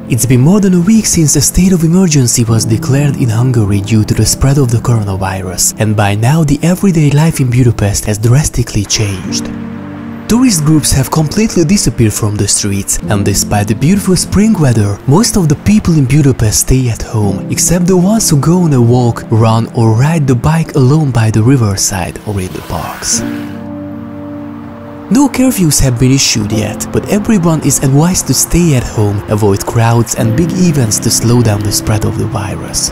It's been more than a week since a state of emergency was declared in Hungary due to the spread of the coronavirus, and by now the everyday life in Budapest has drastically changed. Tourist groups have completely disappeared from the streets, and despite the beautiful spring weather, most of the people in Budapest stay at home, except the ones who go on a walk, run or ride the bike alone by the riverside or in the parks. No curfews have been issued yet, but everyone is advised to stay at home, avoid crowds and big events to slow down the spread of the virus.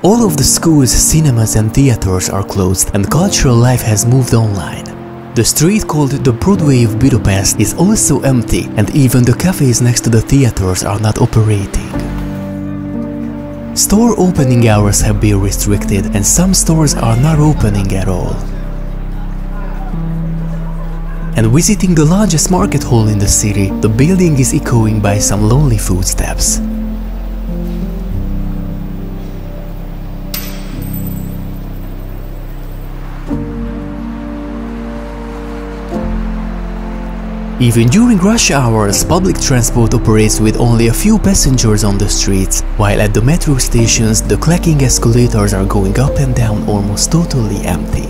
All of the schools, cinemas and theaters are closed and cultural life has moved online. The street called the Broadway of Budapest is also empty, and even the cafes next to the theaters are not operating. Store opening hours have been restricted and some stores are not opening at all. And visiting the largest market hall in the city, the building is echoing by some lonely footsteps. Even during rush hours, public transport operates with only a few passengers on the streets, while at the metro stations, the clacking escalators are going up and down almost totally empty.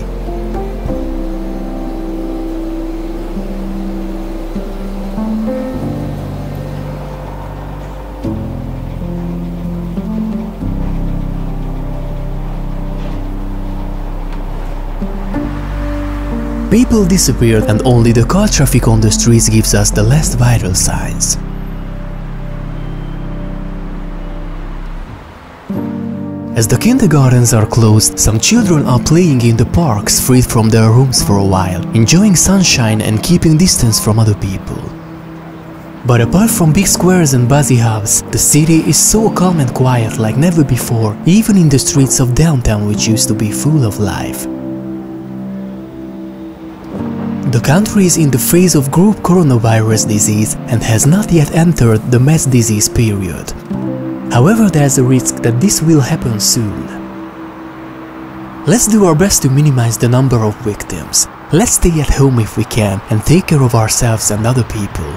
People disappeared and only the car traffic on the streets gives us the last vital signs. As the kindergartens are closed, some children are playing in the parks freed from their rooms for a while, enjoying sunshine and keeping distance from other people. But apart from big squares and busy hubs, the city is so calm and quiet like never before, even in the streets of downtown which used to be full of life. The country is in the phase of group coronavirus disease and has not yet entered the mass disease period. However, there's a risk that this will happen soon. Let's do our best to minimize the number of victims. Let's stay at home if we can and take care of ourselves and other people.